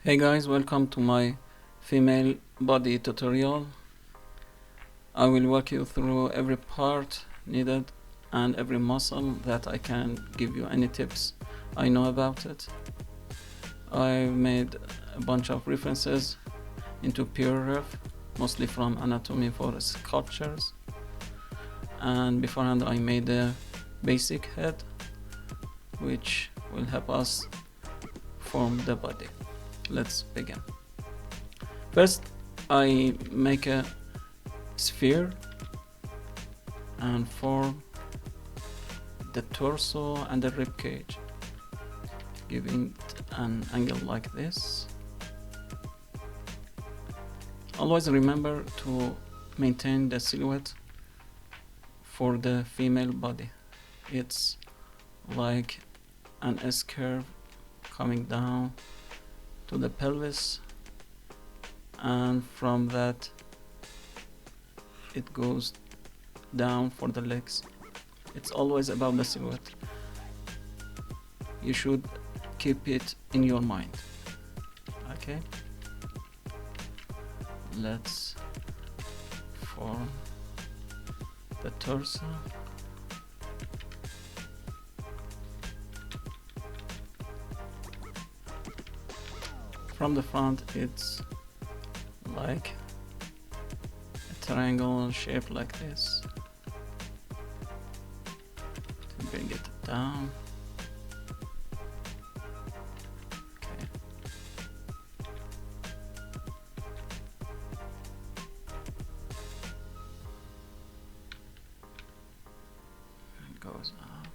Hey guys, welcome to my female body tutorial. I will walk you through every part needed and every muscle that I can give you any tips I know about it. I made a bunch of references into peer ref, mostly from anatomy for sculptures, and beforehand I made a basic head which will help us form the body. Let's begin. First, I make a sphere and form the torso and the rib cage, giving it an angle like this. Always remember to maintain the silhouette for the female body. It's like an S curve coming down to the pelvis, and from that it goes down for the legs. It's always about the silhouette. You should keep it in your mind. Okay, let's form the torso. From the front it's like a triangle shape like this. To bring it down. Okay. It goes up.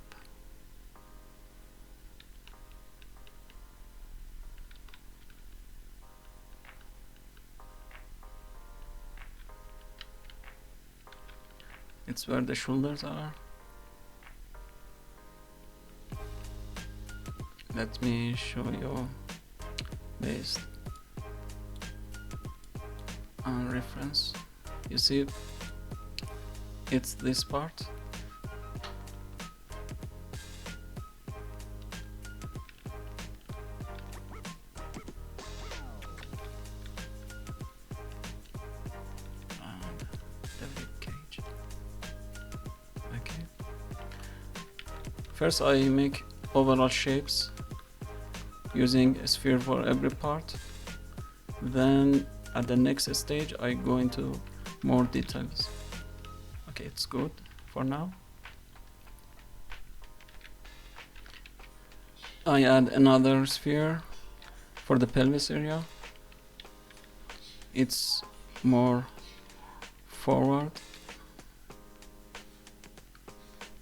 It's where the shoulders are. Let me show you based on reference. You see, it's this part. And the rib cage. Okay. First I make overall shapes using a sphere for every part. Then at the next stage I go into more details. Okay, it's good for now. I add another sphere for the pelvis area. It's more forward,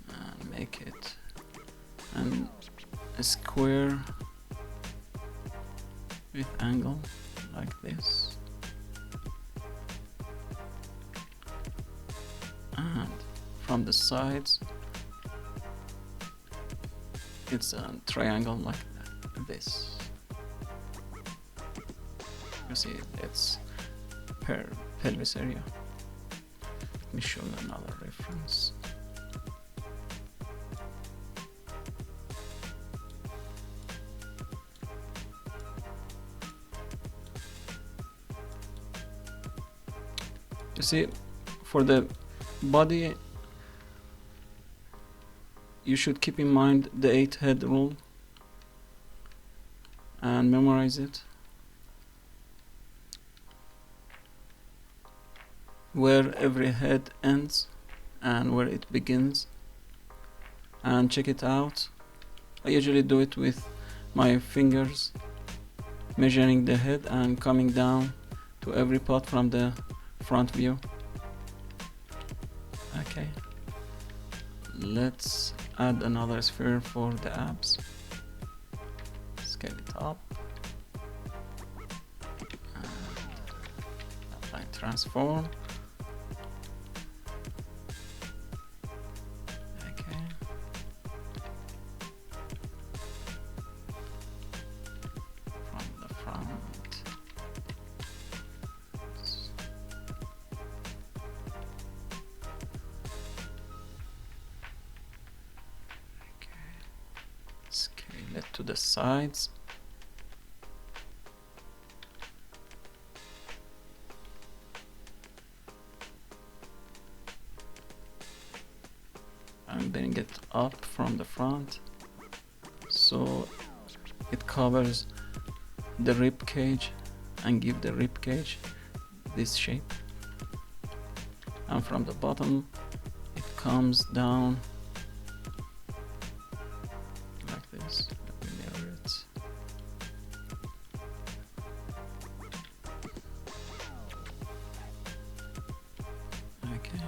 and make it a square with angle like this, and from the sides it's a triangle like this. You see, it's per pelvis area. Let me show you another reference. You see, for the body you should keep in mind the 8 head rule and memorize it, where every head ends and where it begins, and check it out. I usually do it with my fingers, measuring the head and coming down to every part from the front view. Okay, let's add another sphere for the abs. Scale it up and apply transform. Okay, from the front. Scale it to the sides. bring it up from the front so it covers the rib cage and give the rib cage this shape, and from the bottom it comes down like this. Let me mirror it. Okay.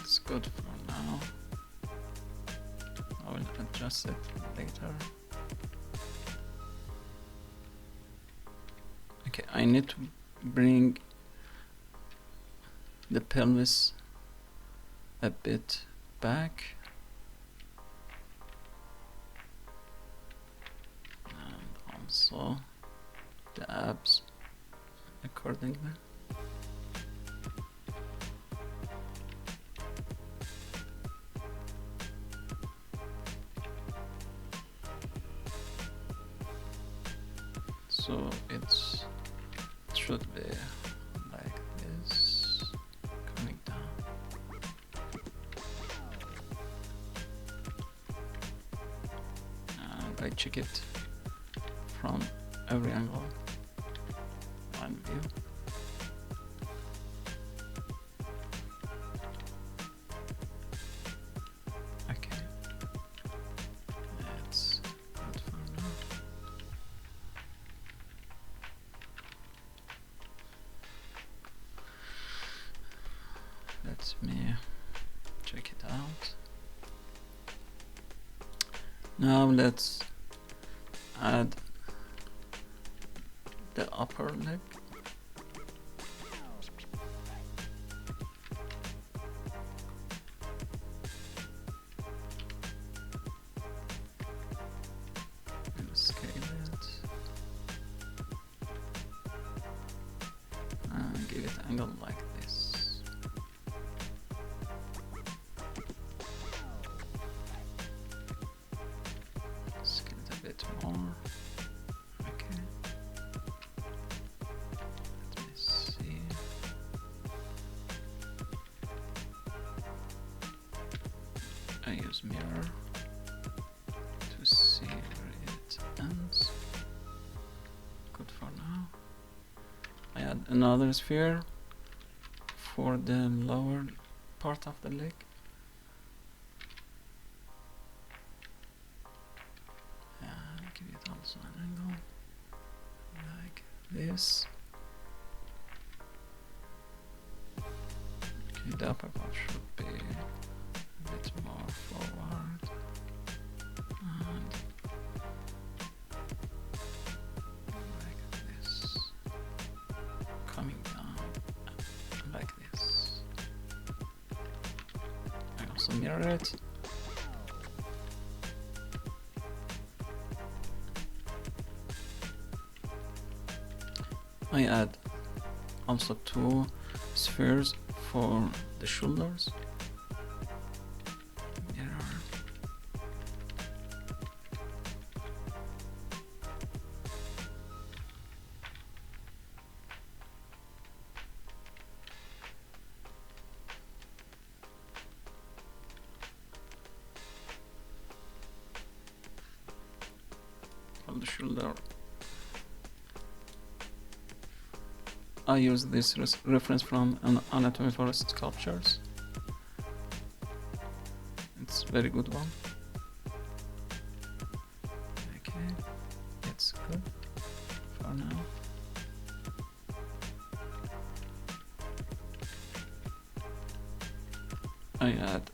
It's good for now. I will adjust it later. Okay, I need to bring the pelvis a bit back. And also the abs accordingly. So it should be like this, coming down. And I check it from every angle, one view. Okay, that's good for now. Let me check it out. Now let's add the upper leg. And scale it and give it an angle like this. Scale it a bit more. Okay. Let me see. I use mirror to see where it ends. Good for now. I add another sphere for the lower part of the leg. And give it also an angle like this. Okay, the upper part should be a bit more forward. And like this. Coming down like this. I also mirror it. I add also two spheres for the shoulders. Mirror. On the shoulder. I use this reference from an Anatomy for Sculptures. It's a very good one. Okay, it's good for now. I add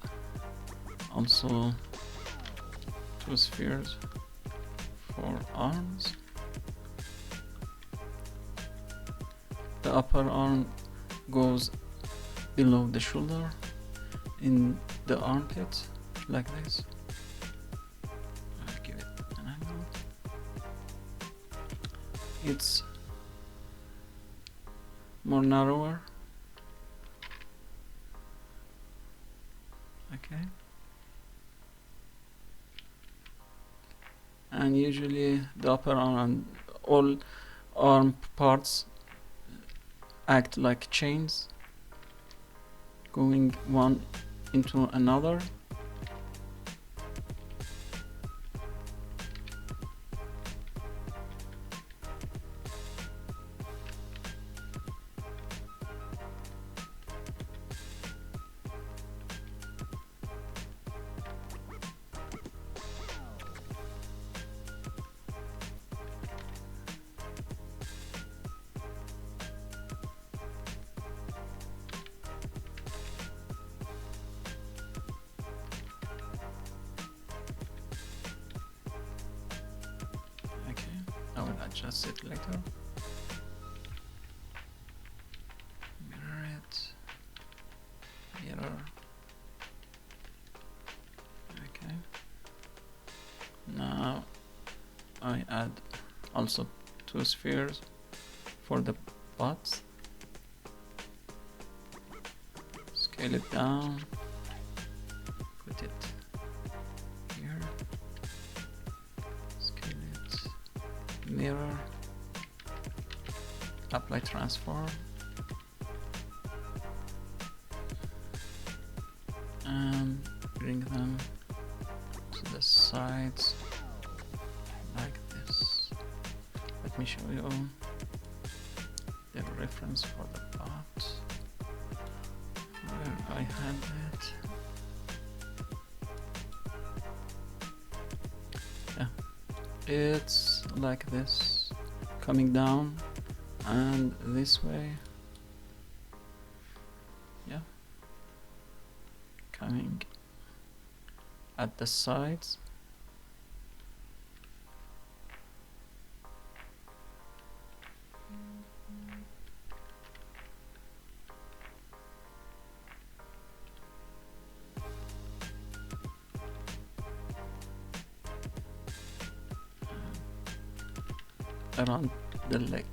also two spheres for arms. The upper arm goes below the shoulder in the armpit like this. I'll give it an angle. It's more narrower. Okay. And usually the upper arm and all arm parts act like chains, going one into another. I will adjust it later. Mirror it. Mirror. Okay. Now I add also 2 spheres for the butts. Scale it down. Put it here. Scale it. Mirror. Apply transform. And bring them to the sides like this. Let me show you the reference for the part where I had it. Yeah, it's like this, coming down and this way. Yeah, coming at the sides. Around the leg.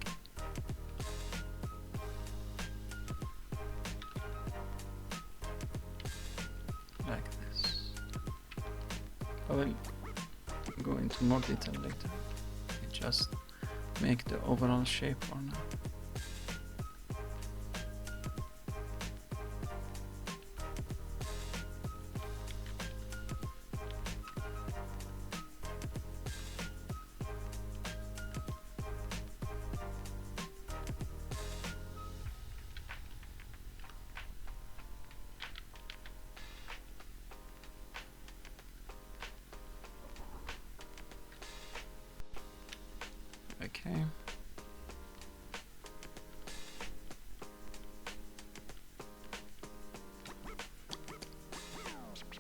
Like this. I will go into more detail later. Just make the overall shape for now. Okay.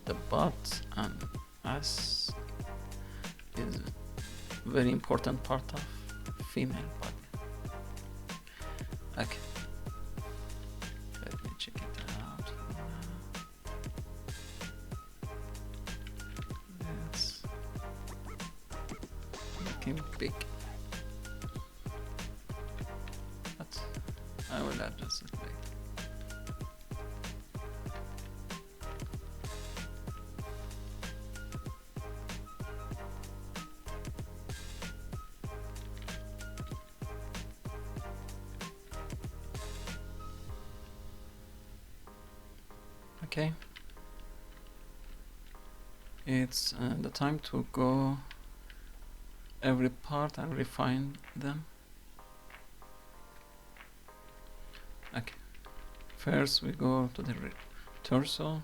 The butt and ass is a very important part of female body. Okay. Let me check it out. It's looking big. I will adjust it later. Okay. It's the time to go every part and refine them. Okay, first we go to the torso.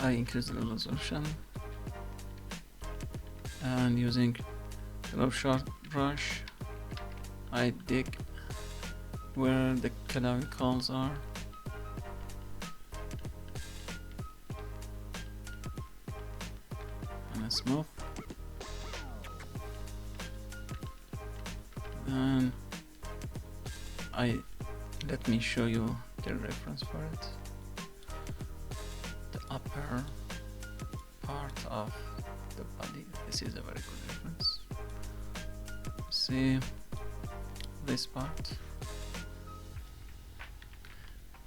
I increase the resolution and using the sharp brush I dig where the clavicles are. And I smooth. And let me show you the reference for it. The upper part of the body. This is a very good reference. See this part?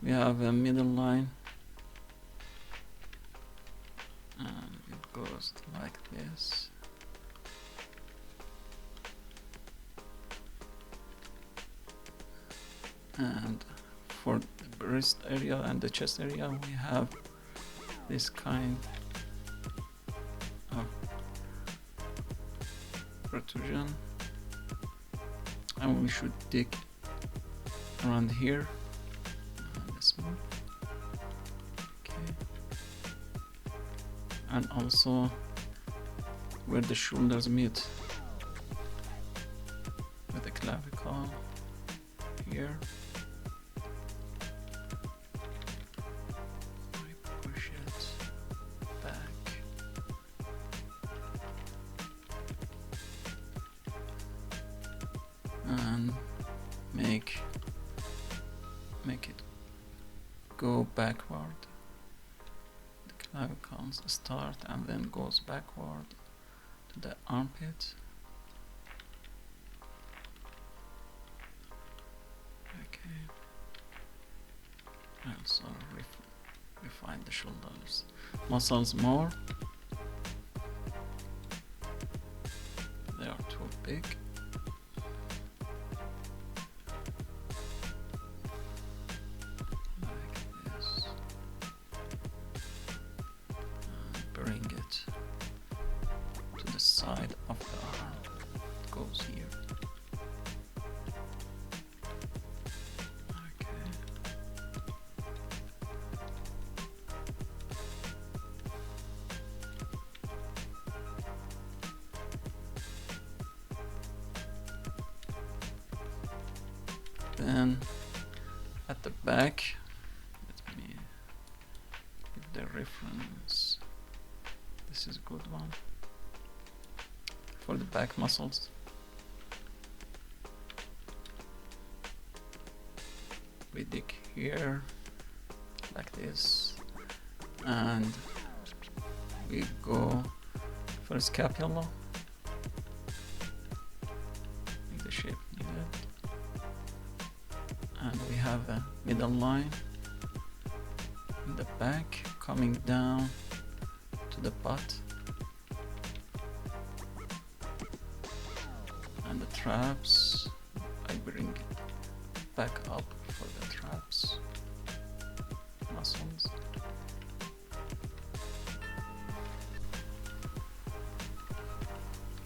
We have a middle line and it goes like this. And for the breast area and the chest area, we have this kind of protrusion, and we should dig around here and smooth. Okay. And also where the shoulders meet with the clavicle here. I push it back. And make it go backward. The clavicles start and then goes backward to the armpit. Okay. Also refine the shoulders muscles more. They are too big. Bring it to the side of the arm. It goes here. Okay. Then at the back, let me give the reference. This is a good one for the back muscles. We dig here like this, and we go for scapula in the shape needed, and we have a middle line in the back coming down to the butt, and the traps I bring it back up for the traps muscles.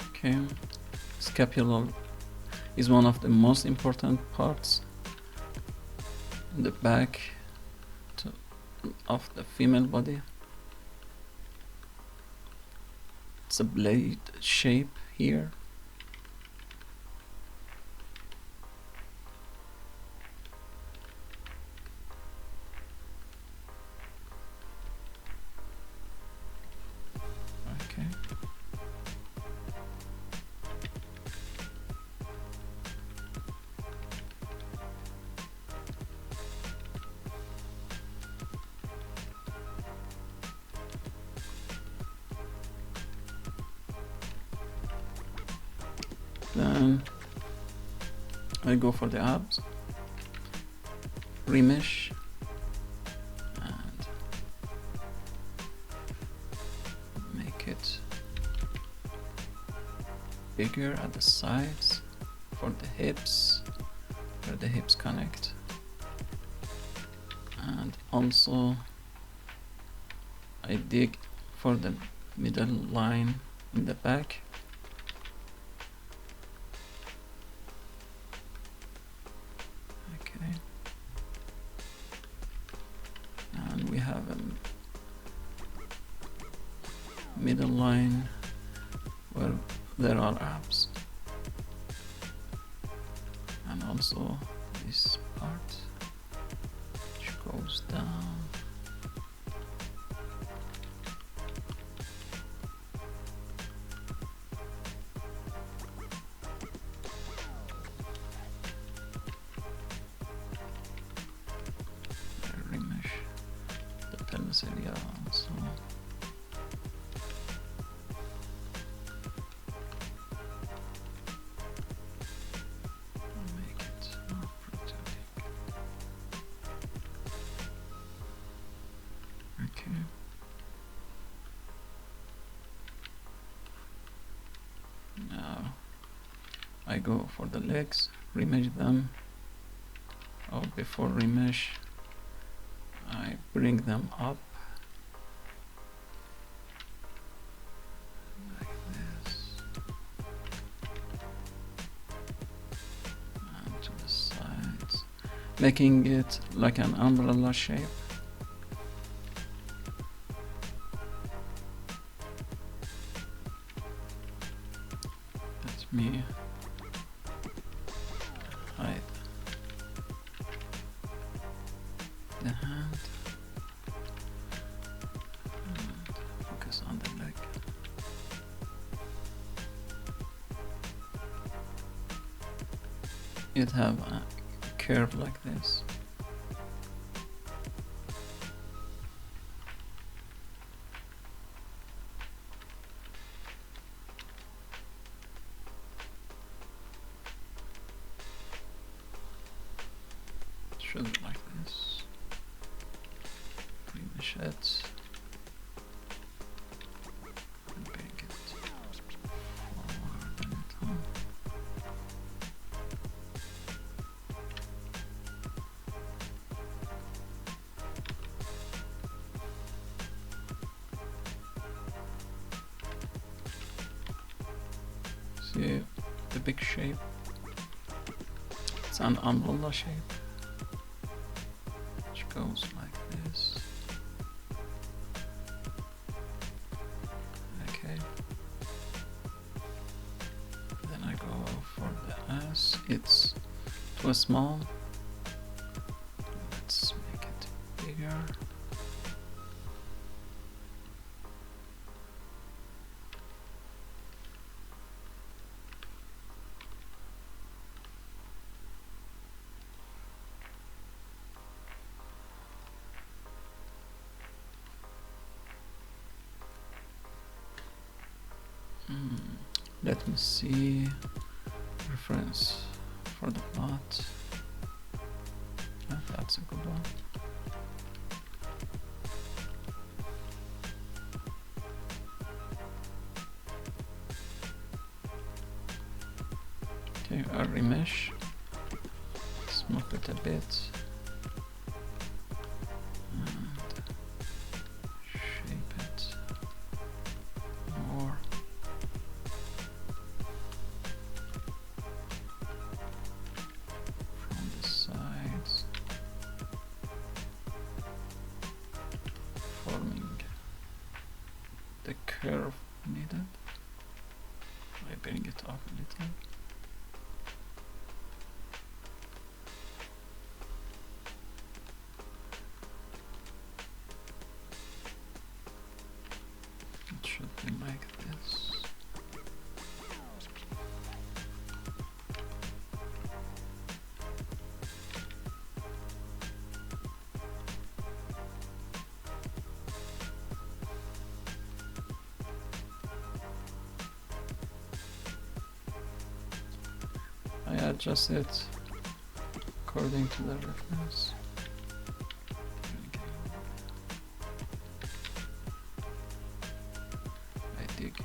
Okay, scapula is one of the most important parts in the back of the female body. It's a blade shape here. Okay. Then I go for the abs, remesh, and make it bigger at the sides for the hips, where the hips connect, and also I dig for the middle line in the back. Okay, and we have a middle line where there are abs, and also this part which goes down. Remesh the pelvis area also. Make it more protruding. Okay. Now I go for the legs, remesh them, or before remesh, I bring them up like this and to the sides, making it like an umbrella shape. Let me hide the hand and focus on the leg. It have a curve like this. Should be like this. Remesh it and bring it forward a little. See the big shape? It's an umbrella shape. Goes like this. Okay. Then I go for the S. It's too small. Let's make it bigger. Let me see. Reference for the plot. Yeah, that's a good one. Okay, I'll remesh. Smooth it a bit. The curve needed. I bring it up a little. It should be like this. I adjust it according to the reference. I dig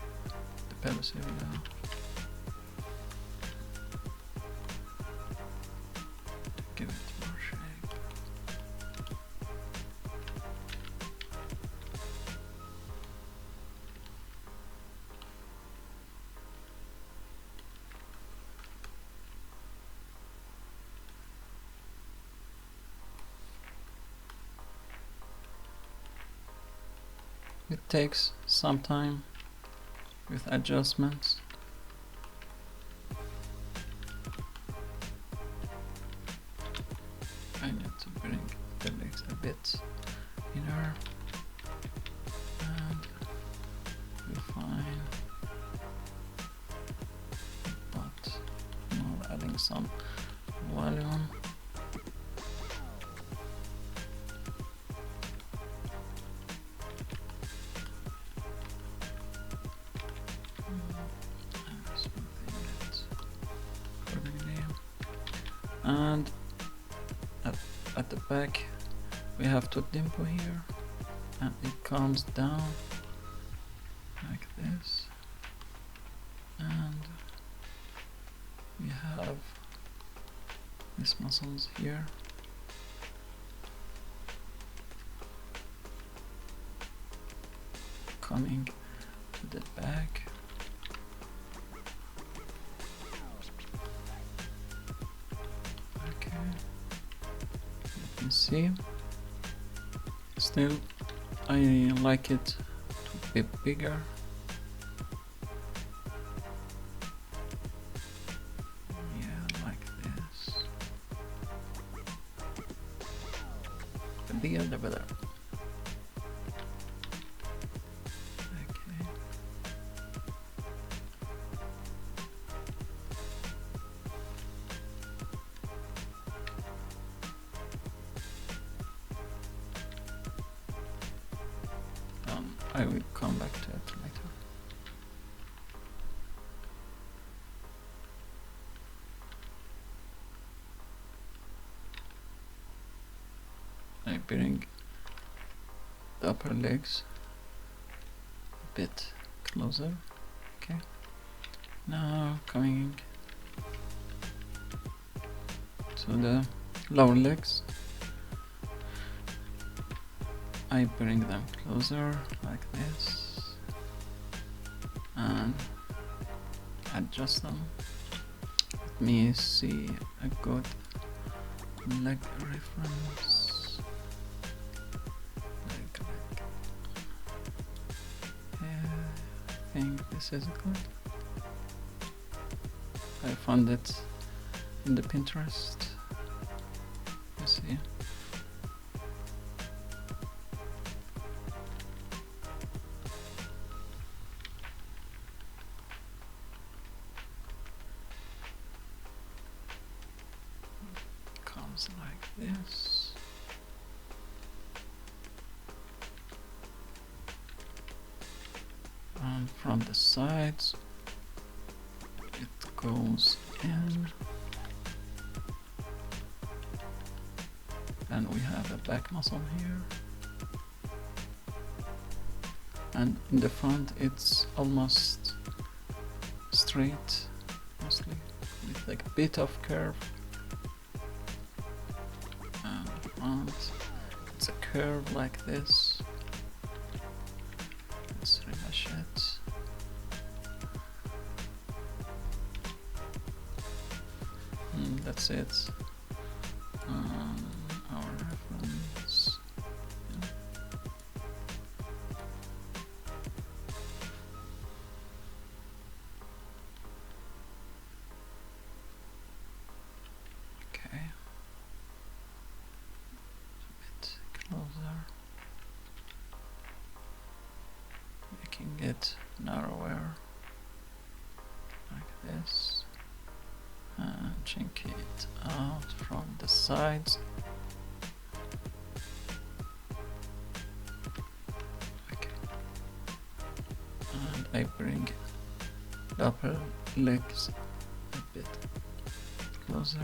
the pelvis area. Give it more shape. It takes some time with adjustments. I need to bring the legs a bit inner and refine, but now adding some volume. And at the back we have to dimple here, and it comes down like this, and we have these muscles here. coming to the back. Okay, let me see. Still, I like it to be bigger. Yeah, like this. The bigger the better. Okay. I will come back to it later. I bring the upper legs a bit closer. Okay. Now coming to the lower legs. I bring them closer like this and adjust them. Let me see a good leg reference. Leg. Yeah, I think this is good. I found it in the Pinterest. You see. Like this. And from the sides it goes in, and we have a back muscle here, and in the front it's almost straight, mostly with like a bit of curve. It's a curve like this. Let's remesh it. That's it. Our reference. Yeah. Okay. Closer, making it narrower like this, and chink it out from the sides. Okay, and I bring the upper legs a bit closer,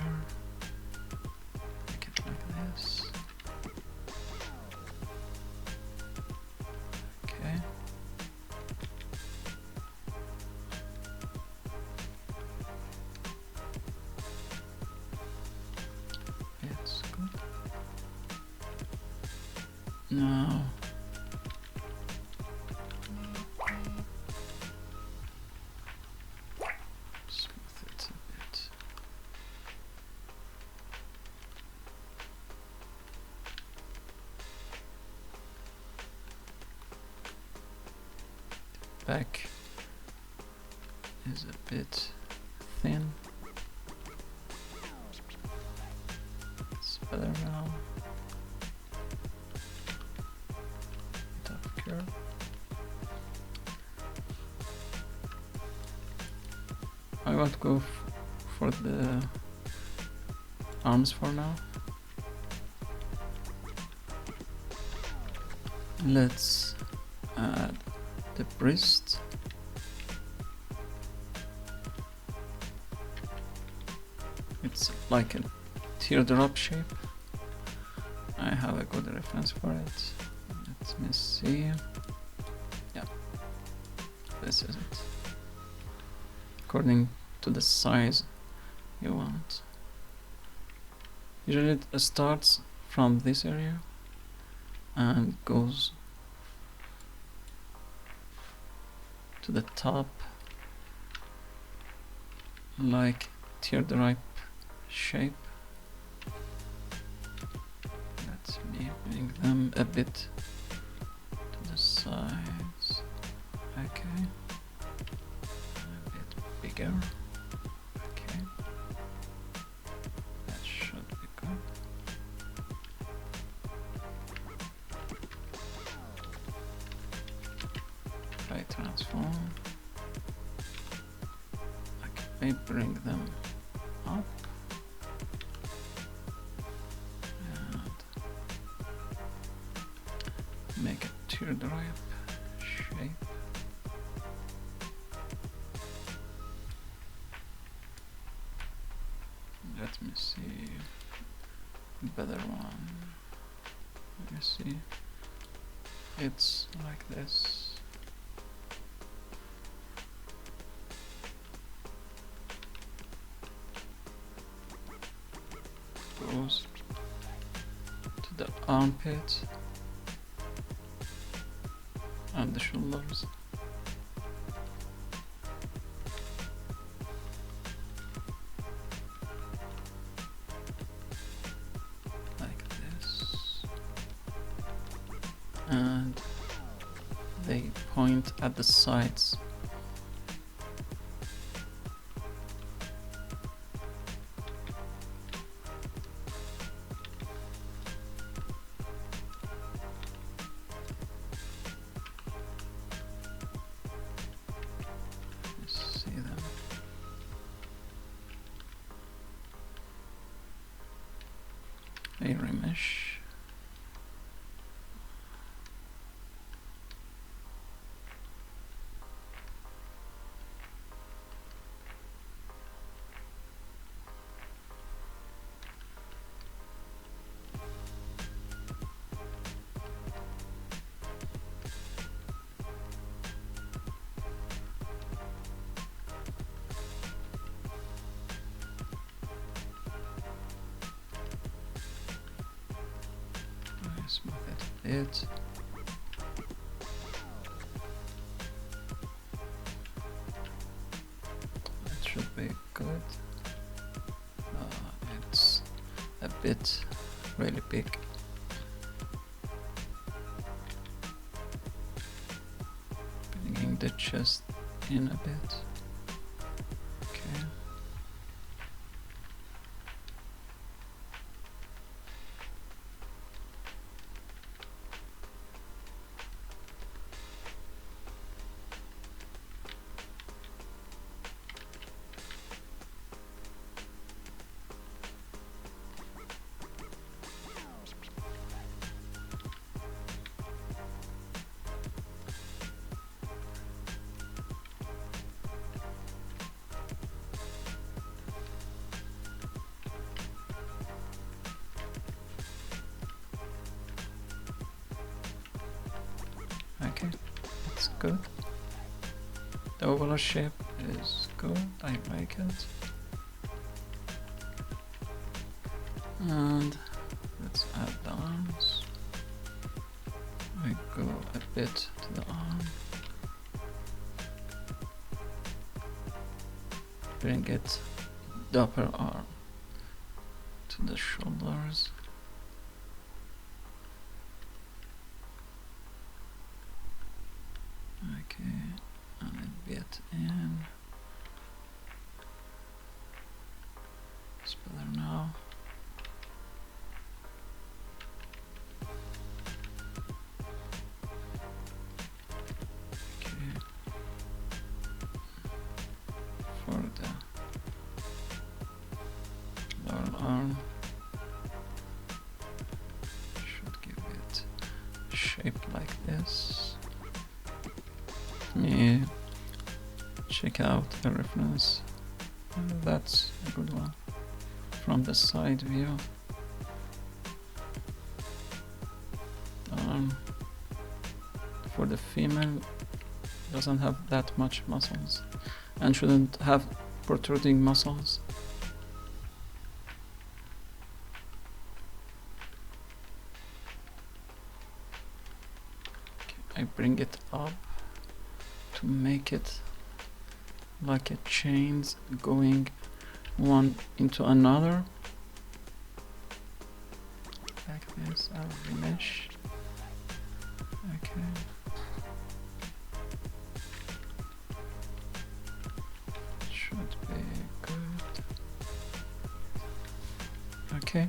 make it like this. Now smooth it a bit. Back is a bit thin. It's better now. I want to go for the arms for now. Let's add the breast. It's like a teardrop shape. I have a good reference for it. Let me see. Yeah, this is it. According to the size you want. Usually it starts from this area and goes to the top, like teardrop shape. Let me bring them a bit to the sides. Okay, a bit bigger. Okay, that should be good. I transform. Okay, I bring them up. Make a teardrop shape. Let me see better one. Let me see. It's like this. Goes to the armpit and the shoulders. Like this. And they point at the sides. A remesh. Smooth it a bit. That should be good. It's a bit really big. Bringing the chest in a bit. Okay. Okay, it's good. The overall shape is good, I like it. And let's add the arms. I go a bit to the arm. Bring it the upper arm to the shoulders. Okay, and a bit in. It's better now. Okay. For the lower arm, should give it a shape like this. Let me check out the reference. That's a good one from the side view. The arm for the female doesn't have that much muscles and shouldn't have protruding muscles. Okay, I bring it up to make it like a chains going one into another, like this. I'll remesh. Okay. Should be good. Okay.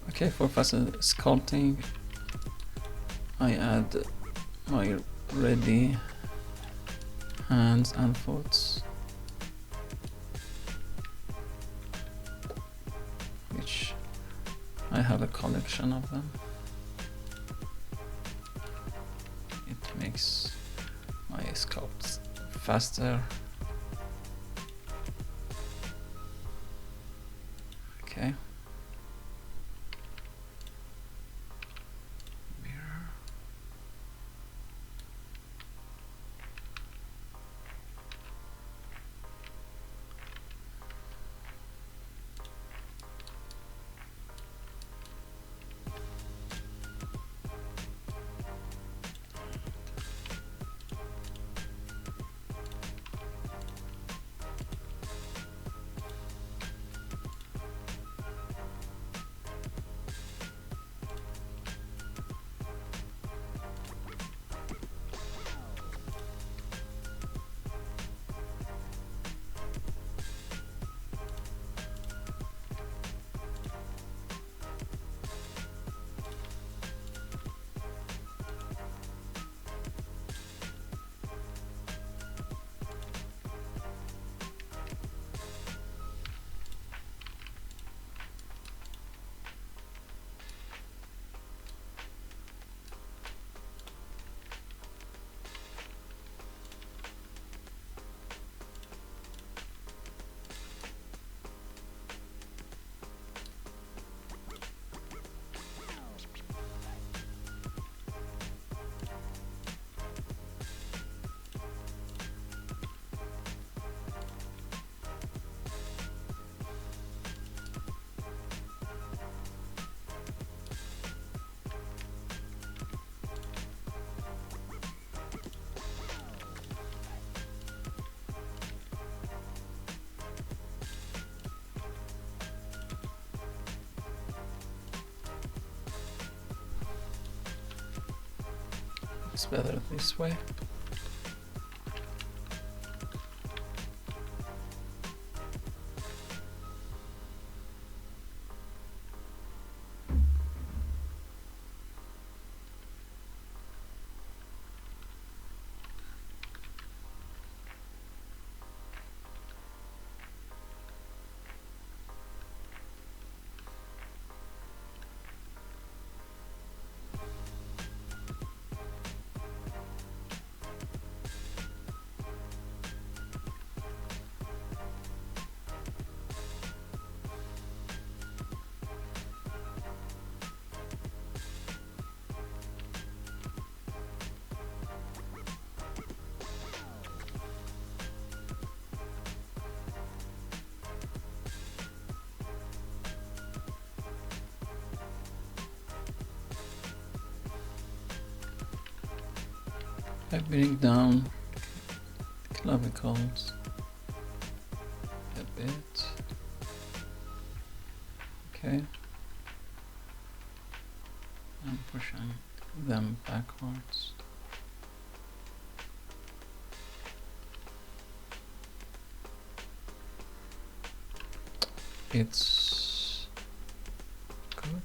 Okay, for faster sculpting, I add my ready hands and foot, which I have a collection of them. It makes my sculpts faster. Okay. It's better this way. I bring down clavicles a bit. Okay. I'm pushing them backwards. It's good.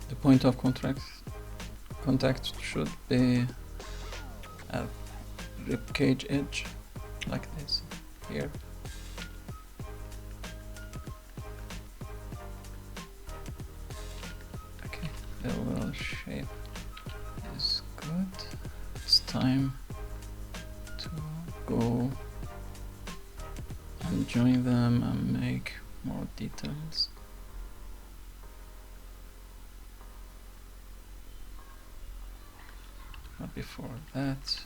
The point of contact should be at ribcage edge, like this here. Okay, the overall shape is good. It's time to go and join them and make more details. But before that,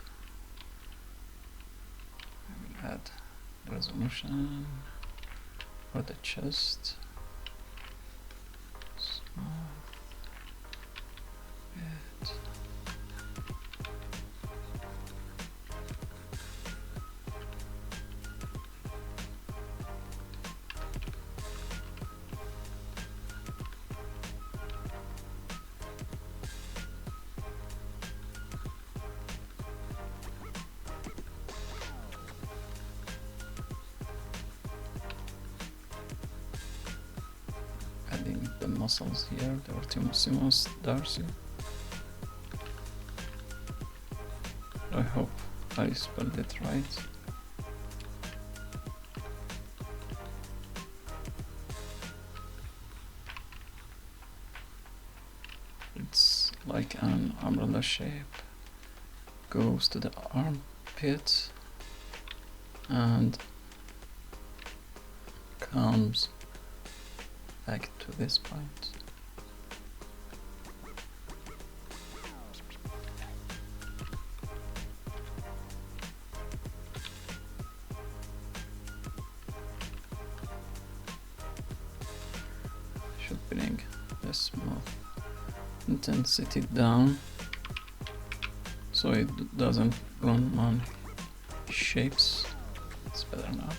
I will add resolution for the chest. Small bit. Adding the muscles here, the orthomusimus darsi. I hope I spelled it right. It's like an umbrella shape, goes to the armpit and comes back to this point. Should bring the smooth intensity down so it doesn't run on shapes. It's better now.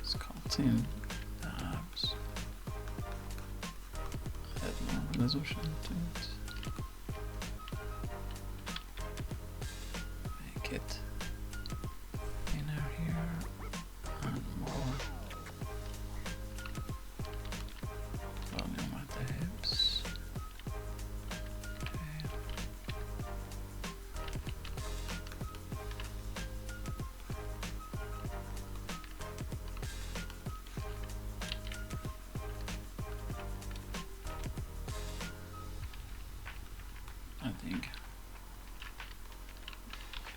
Sculpting tabs. Add more resolution to it. Make it thinner here and more volume at the hips. Okay. I think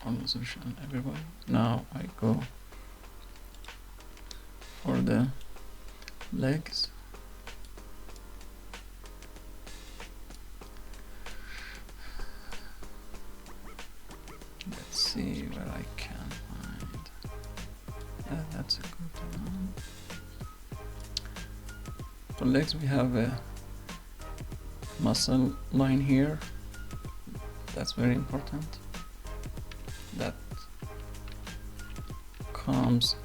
on resolution everywhere. Now I go for the legs. Let's see where I can find. Yeah, that's a good one. For legs we have a muscle line here. That's very important. That comes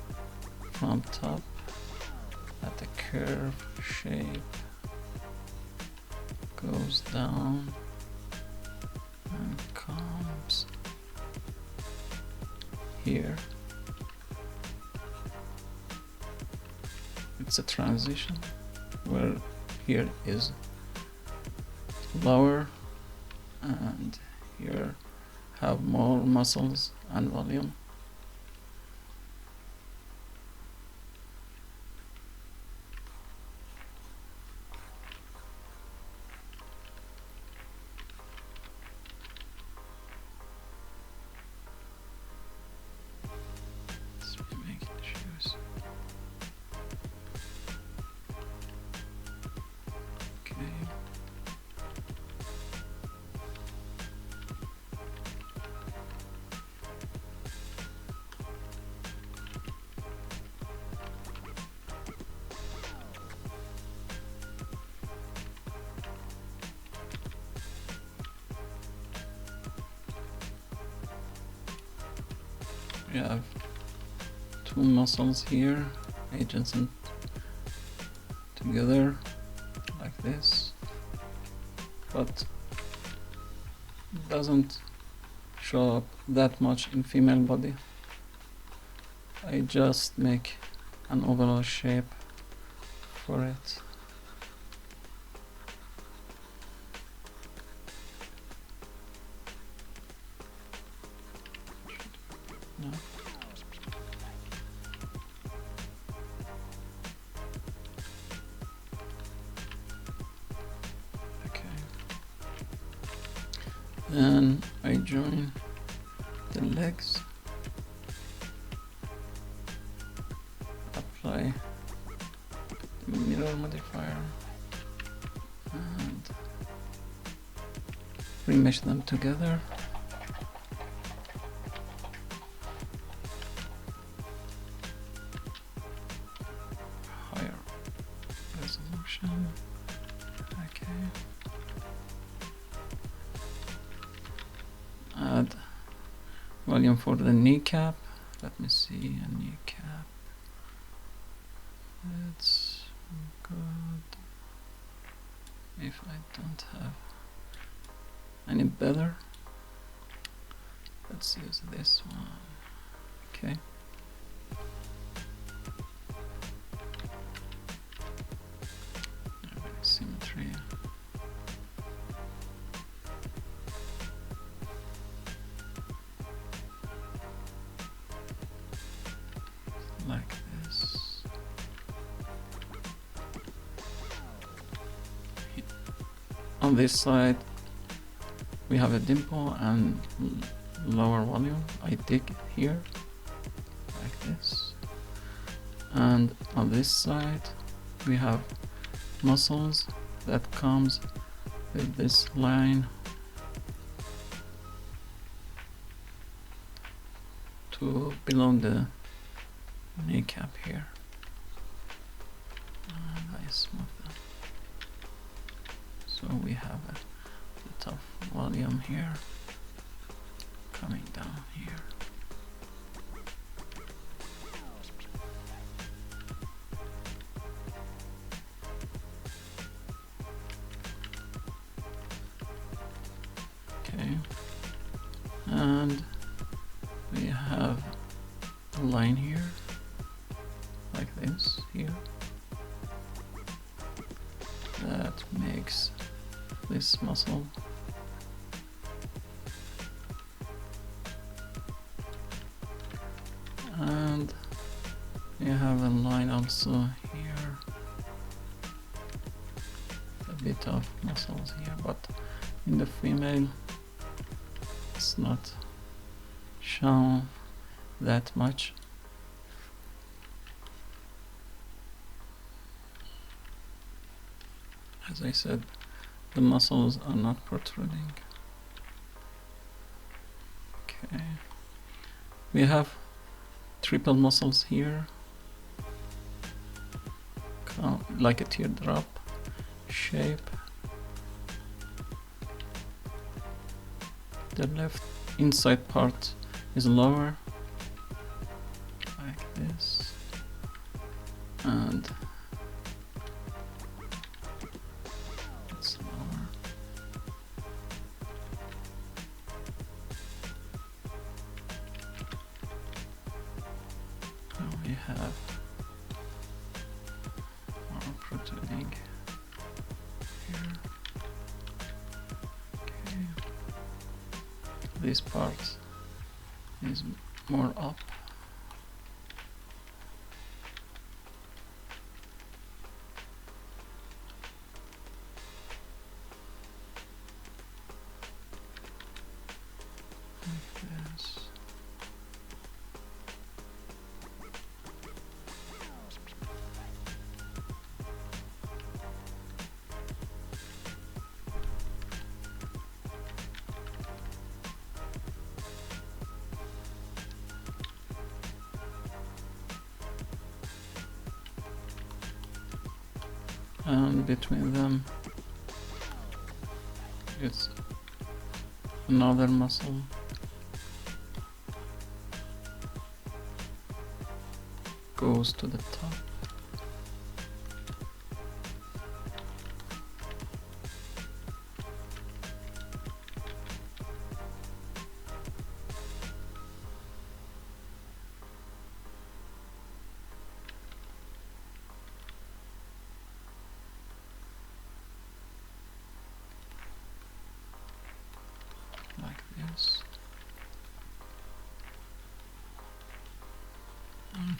from top at a curve shape, goes down and comes here. It's a transition where here is lower and here have more muscles and volume. Let's make the shoes. Okay. We have two muscles here adjacent together like this, but it doesn't show up that much in female body. I just make an overall shape for it. No. Okay. Then I join the legs. Apply the mirror modifier and remesh them together. Higher resolution. Okay. Add volume for the kneecap. Let me see a kneecap. It's good. If I don't have any better, let's use this one. Okay. Symmetry. Like this. On this side we have a dimple and lower volume. I dig here like this, and on this side we have muscles that comes with this line to below the kneecap here, and I smooth them. So we have a bit of volume here coming down here. Okay, and we have a line here like this here that makes this muscle and we have a line also here, a bit of muscles here, but in the female it's not shown that much. As I said, the muscles are not protruding. Okay, we have triple muscles here, like a teardrop shape. The left inside part is lower, like this, and it's lower. Now we have more protruding here. Okay. This part is more up. Like this. And between them it's another muscle. Goes to the top.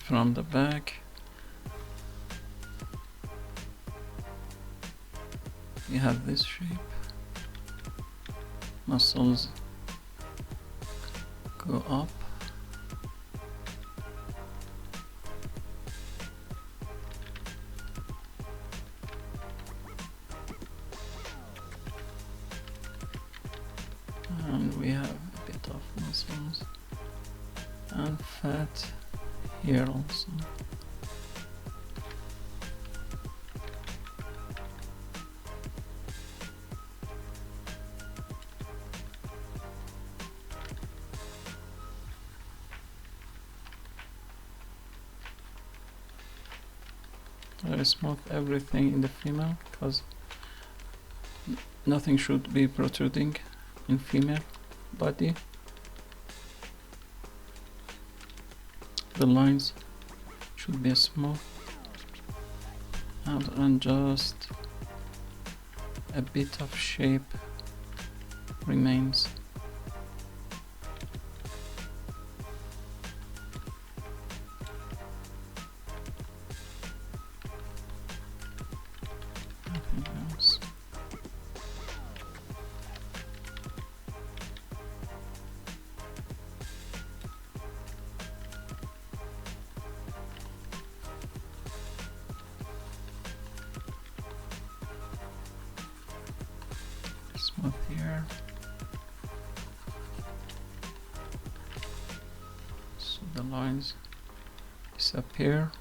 from the back. We have this shape. Muscles go up. And we have a bit of muscles and fat here also. I smooth everything in the female because nothing should be protruding in female body. The lines should be smooth and just a bit of shape remains. Nothing else. Smooth here. So the lines disappear.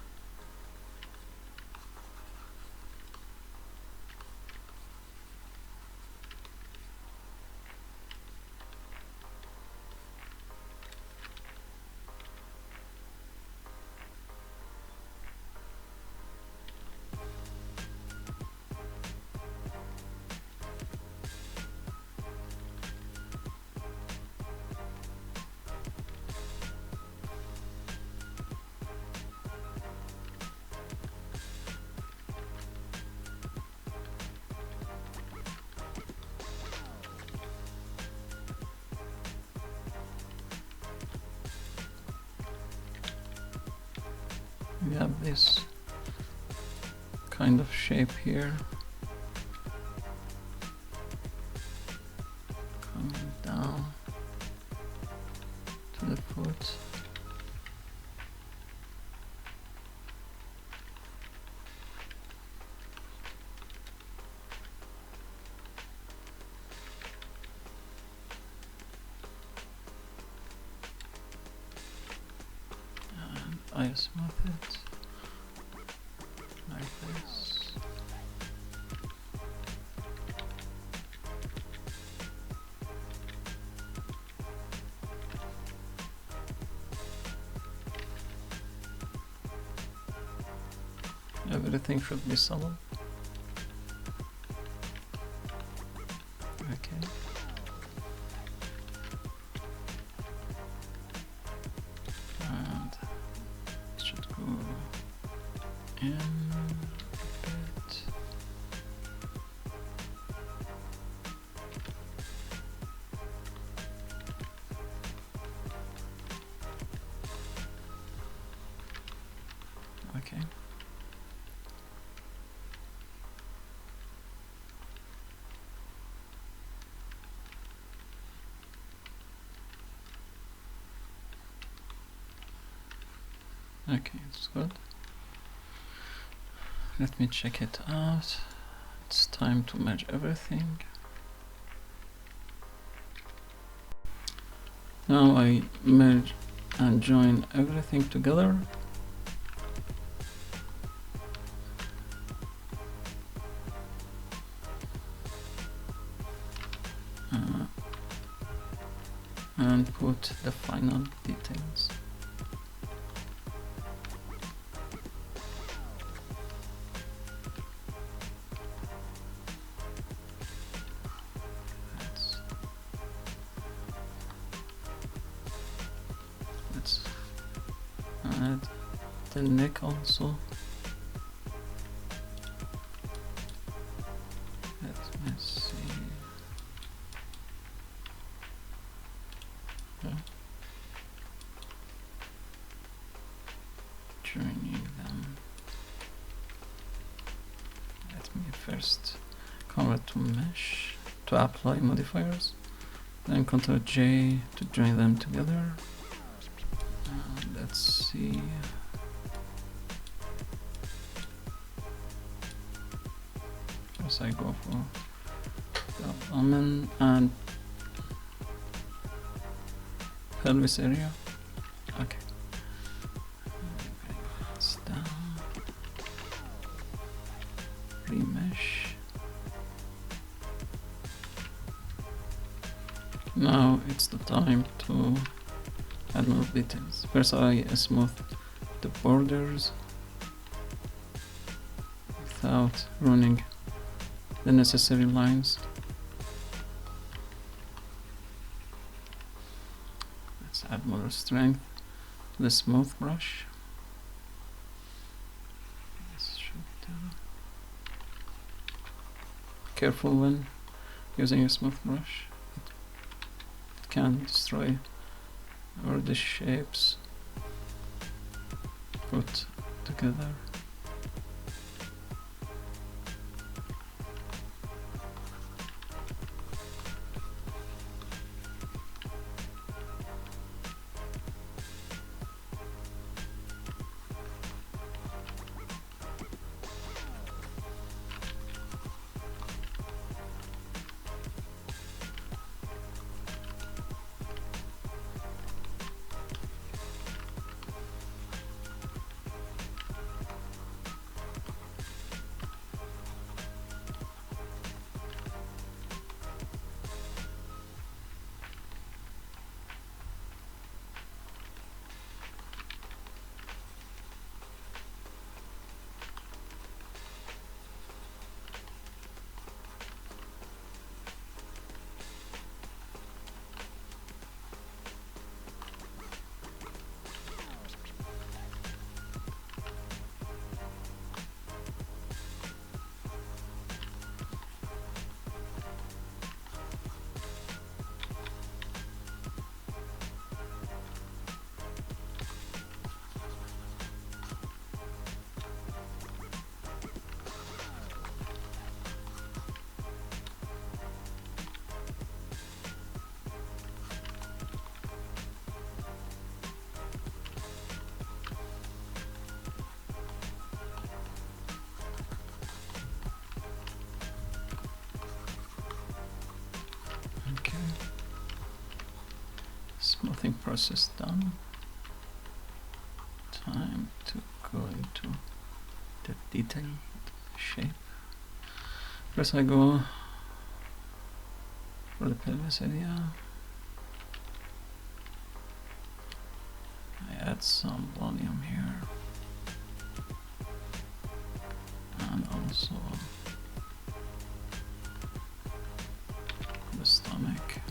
We have this kind of shape here coming down to the foot. I smooth it like this. Everything should be solid. Okay. In a bit. Okay. Okay, it's good. Let me check it out. It's time to merge everything. Now I merge and join everything together. And put the final details. Let's add the neck also. Let me see. Yeah. power to mesh to apply modifiers, then Ctrl J to join them together. Let's see. First I go for the abdomen and pelvis area. Okay. It's down. Remesh. Now it's the time to add more details. First I smooth the borders without ruining the necessary lines. Let's add more strength to the smooth brush. Careful when using a smooth brush. It can destroy or the shapes put together. Smoothing process done. Time to go into the detailed shape. First I go for the pelvis area. I add some volume here and also the stomach.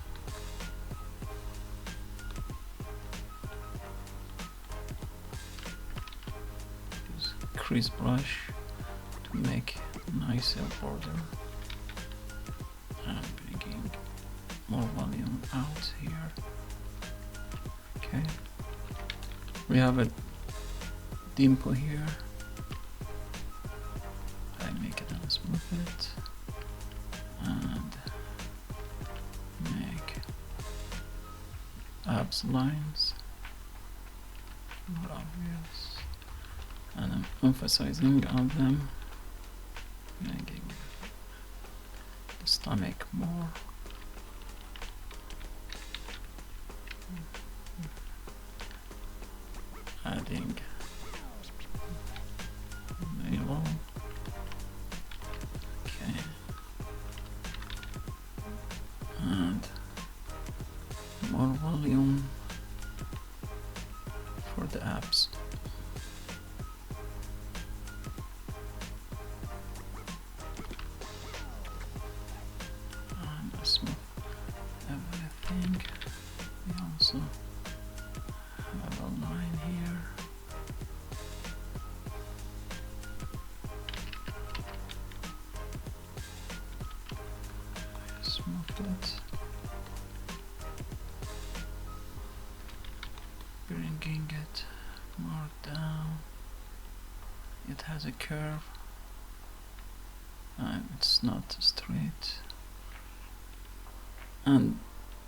Crease brush to make a nicer border and bringing more volume out here. Okay, we have a dimple here. I make it and smooth it and make abs lines more obvious. And I'm emphasizing on them, making the stomach more. Adding navel. Okay. And more volume for the abs. Smooth everything. We also have a line here. Smooth it. Bringing it more down. It has a curve. and it's not straight, and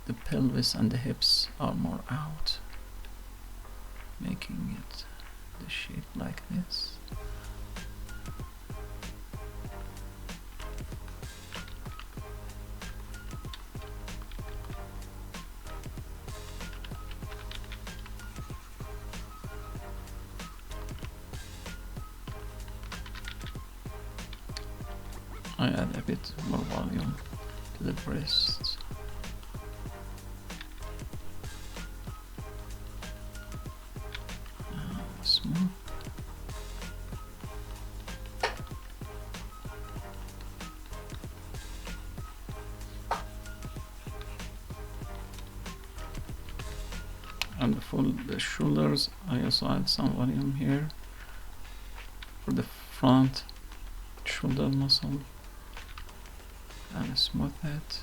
the pelvis and the hips are more out, making it the shape like this. I add a bit more volume to the breasts. Smooth. And for the shoulders, I also add some volume here for the front shoulder muscle and smooth it.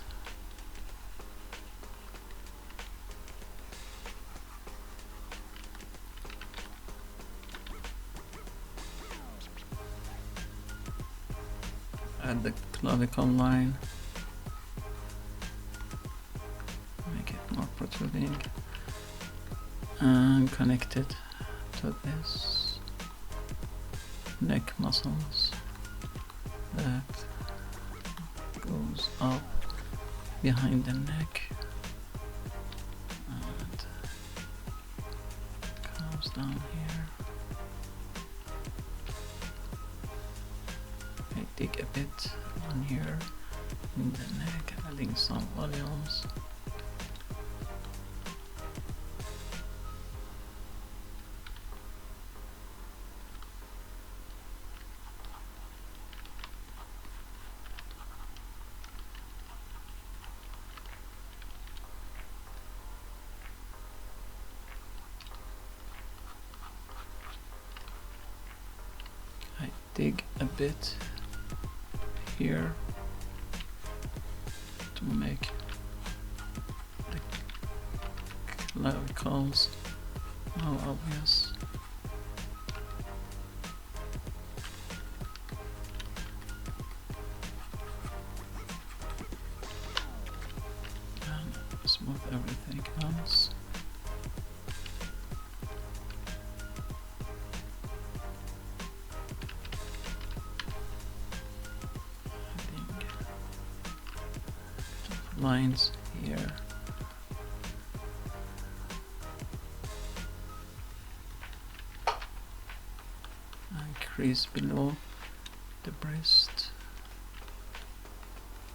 Add the clavicle line, make it more protruding, and connect it to this neck muscles that goes up behind the neck and comes down here. I dig a bit on here in the neck, adding some volumes. I dig a bit here to make the clavicles more obvious. And smooth everything else. Lines here. And crease below the breast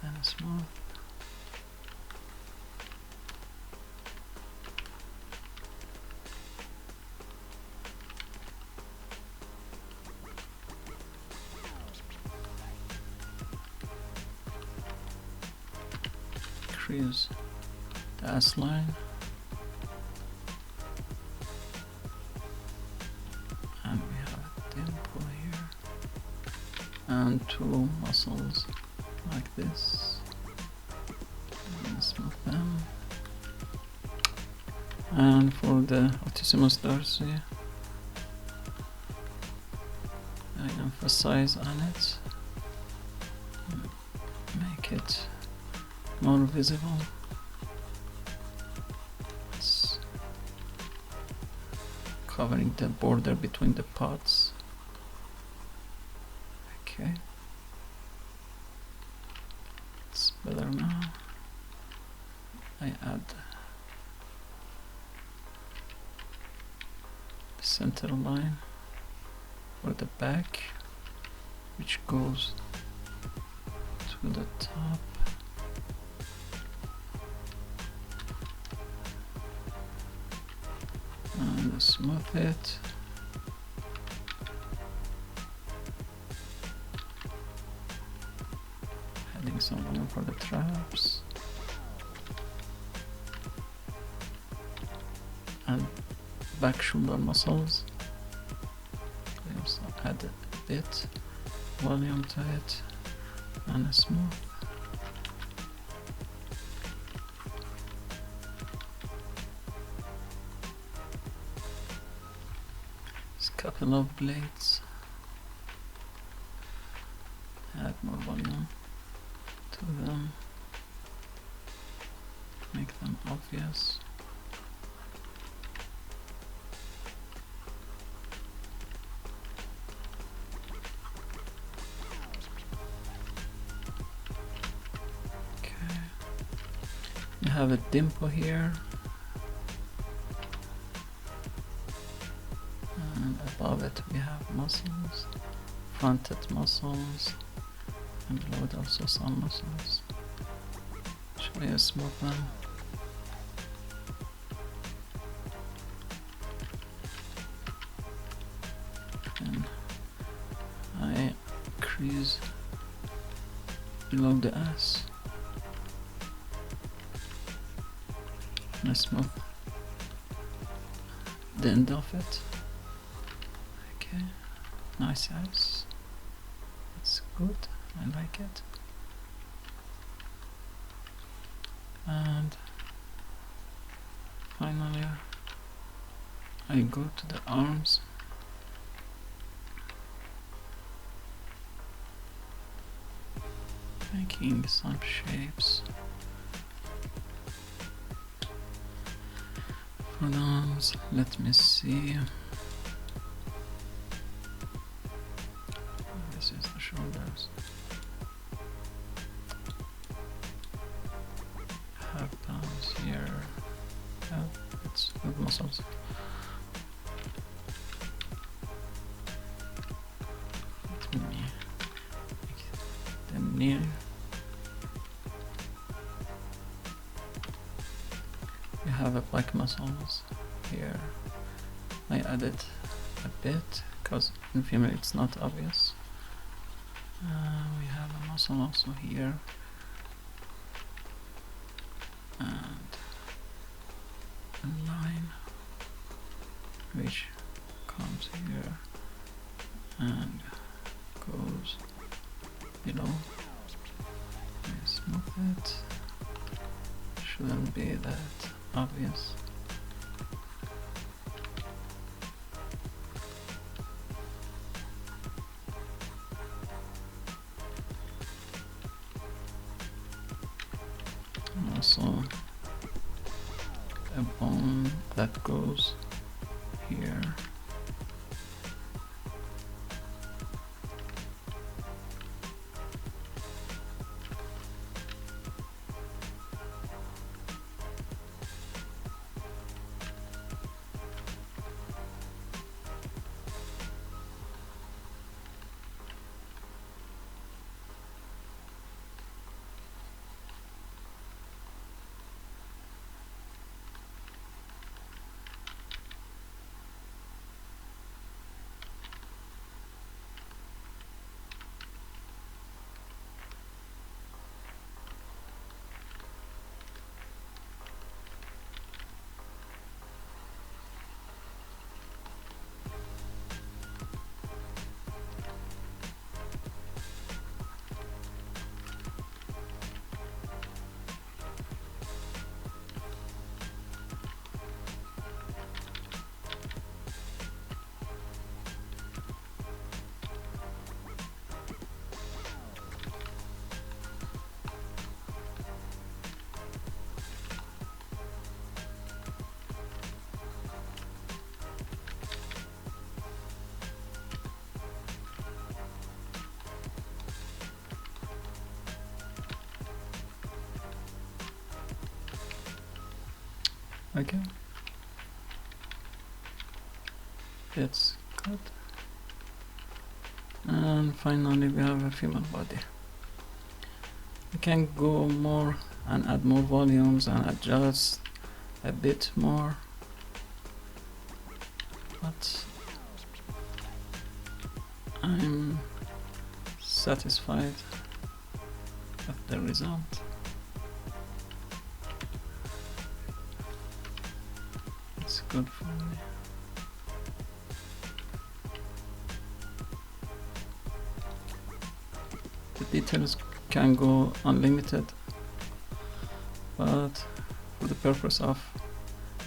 and smooth. Crease the ass line and we have a dimple here and two muscles like this, and smooth them. And for the latissimus dorsi, I emphasize on it, make it more visible. It's covering the border between the parts. Okay, it's better now. I add the center line for the back, which goes to the top. And smooth it. Adding some volume for the traps. And back shoulder muscles. I also add a bit volume to it and smooth. Couple of blades, add more volume obvious. Okay, you have a dimple here, and above it we have muscles, fronted muscles, and below it also some muscles. Show you smooth them. And I crease below the S. And I smooth the end of it. Okay, nice eyes. It's good. I like it. And finally I go to the arms. Making some shapes for the arms. Let me see. This is the shoulders. Have bones here. Yeah, it's good muscles. Let me make the knee. You have a back muscles here. I added a bit because in female it's not obvious. We have a muscle also here, and a line which comes here and goes below. I smooth it. Shouldn't be that obvious. Also a bone that goes here. Okay, it's good. And finally we have a female body. We can go more and add more volumes and adjust a bit more, but I'm satisfied with the result. It's good for me. The details can go unlimited, but for the purpose of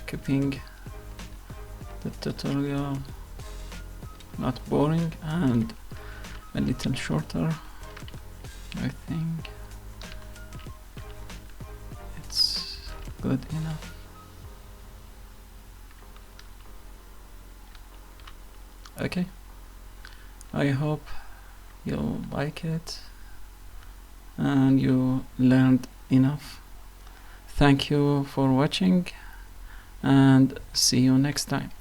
keeping the tutorial not boring and a little shorter, I think it's good enough. Okay, I hope you like it and you learned enough. Thank you for watching and see you next time.